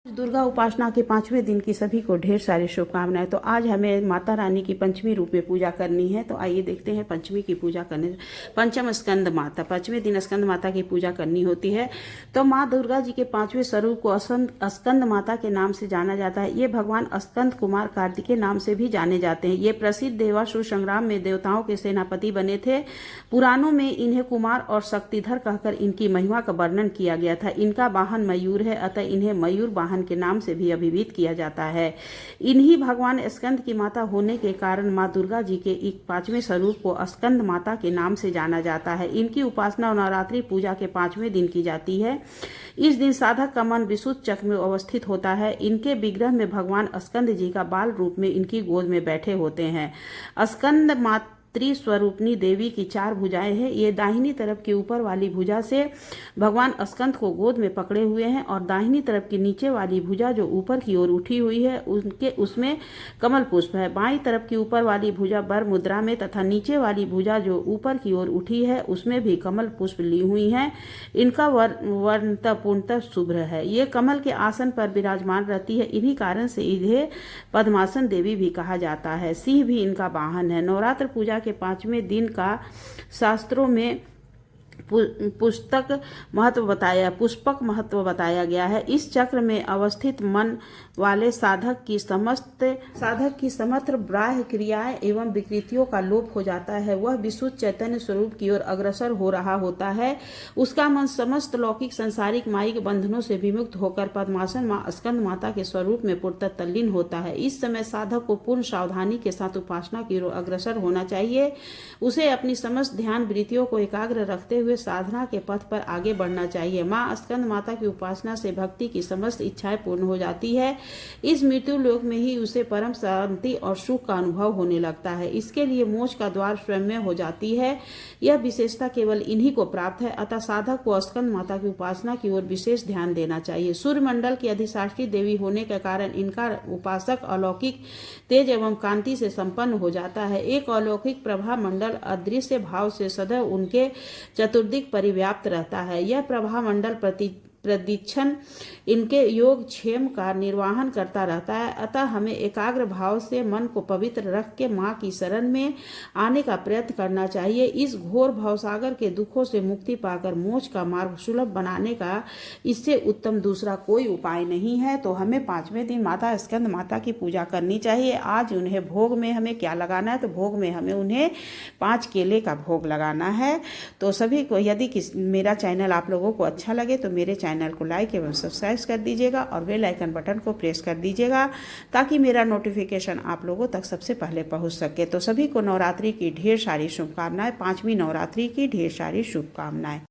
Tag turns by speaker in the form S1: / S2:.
S1: दुर्गा उपासना के 5वें दिन की सभी को ढेर सारी शुभकामनाएं। तो आज हमें माता रानी की पंचमी रूप में पूजा करनी है। तो आइए देखते हैं पंचमी की पूजा करने। पंचम स्कंद माता, 5वें दिन स्कंद माता की पूजा करनी होती है। तो माँ दुर्गा जी के 5वें स्वरूप को स्कंद माता के नाम से जाना जाता है। ये भगवान स्कंद कुमार कार्तिकेय नाम से भी जाने जाते हैं। ये प्रसिद्ध देवासुर संग्राम में देवताओं के सेनापति बने थे। पुराणों में इन्हें कुमार और शक्तिधर कहकर इनकी महिमा का वर्णन किया गया था। इनका वाहन मयूर है, अतः इन्हें मयूर वाहन के नाम से भी अभिहित किया जाता है। इन्हीं भगवान स्कंद की माता होने के कारण माँ दुर्गा जी के एक 5वें स्वरूप को स्कंद माता के नाम से जाना जाता है। इनकी उपासना नवरात्रि पूजा के 5वें दिन की जाती है। इस दिन साधक का मन विशुद्ध चक्र में अवस्थित होता है। इनके विग्रह में भगवान स्कंद जी का बाल रूप में इनकी गोद में बैठे होते हैं। स्कंद माता त्रिस्वरूपनी देवी की 4 भुजाएं हैं। ये दाहिनी तरफ की ऊपर वाली भुजा से भगवान स्कंद को गोद में पकड़े हुए हैं और दाहिनी तरफ की नीचे वाली भुजा जो ऊपर की ओर उठी हुई है उसमें कमल पुष्प है। बाईं तरफ की ऊपर वाली भुजा वर मुद्रा में तथा नीचे वाली भुजा जो ऊपर की ओर उठी है उसमें भी कमल पुष्प ली हुई है। इनका वर्णतः पूर्णतः शुभ्र है। ये कमल के आसन पर विराजमान रहती है। इन्हीं कारण से इन्हें पद्मासन देवी भी कहा जाता है। सिंह भी इनका वाहन है। नवरात्र पूजा के 5वें दिन का शास्त्रों में पुष्पक महत्व बताया गया है। इस चक्र में अवस्थित मन वाले साधक की समस्त बाह्य क्रियाएं एवं विकृतियों का लोप हो जाता है। वह विशुद्ध चैतन्य स्वरूप की ओर अग्रसर हो रहा होता है। उसका मन समस्त लौकिक संसारिक मायिक बंधनों से विमुक्त होकर पद्मासन माँ स्कंद माता के स्वरूप में पूर्णतः तल्लीन होता है। इस समय साधक को पूर्ण सावधानी के साथ उपासना की ओर अग्रसर होना चाहिए। उसे अपनी समस्त ध्यान वृत्तियों को एकाग्र रखते हुए साधना के पथ पर आगे बढ़ना चाहिए। माँ स्कंद माता की उपासना से भक्ति की समस्त इच्छाएं पूर्ण हो जाती है। इस मृत्यु लोक में ही उसे परम शांति और सुख का अनुभव होने लगता है। इसके लिए मोक्ष का द्वार स्वयं में हो जाती है। यह विशेषता केवल इन्हीं को प्राप्त है। अतः साधक को स्कंद माता की उपासना की ओर विशेष ध्यान देना चाहिए। सूर्यमंडल की अधिष्ठात्री देवी होने के कारण इनका उपासक अलौकिक तेज एवं कांति से संपन्न हो जाता है। एक अलौकिक प्रभा मंडल अदृश्य भाव से सदैव उनके चतुर्दिक परिव्याप्त रहता है। यह प्रभा मंडल प्रतिक्षण इनके योग क्षेम का निर्वहन करता रहता है। अतः हमें एकाग्र भाव से मन को पवित्र रख के माँ की शरण में आने का प्रयत्न करना चाहिए। इस घोर भवसागर के दुखों से मुक्ति पाकर मोक्ष का मार्ग सुलभ बनाने का इससे उत्तम दूसरा कोई उपाय नहीं है। तो हमें 5वें दिन माता स्कंद माता की पूजा करनी चाहिए। आज उन्हें भोग में हमें क्या लगाना है, तो भोग में हमें उन्हें 5 केले का भोग लगाना है। तो सभी को यदि मेरा चैनल आप लोगों को अच्छा लगे तो मेरे चैनल को लाइक एवं सब्सक्राइब कर दीजिएगा और बेल आइकन बटन को प्रेस कर दीजिएगा ताकि मेरा नोटिफिकेशन आप लोगों तक सबसे पहले पहुंच सके। तो सभी को नवरात्रि की ढेर सारी शुभकामनाएं। 5वीं नवरात्रि की ढेर सारी शुभकामनाएं।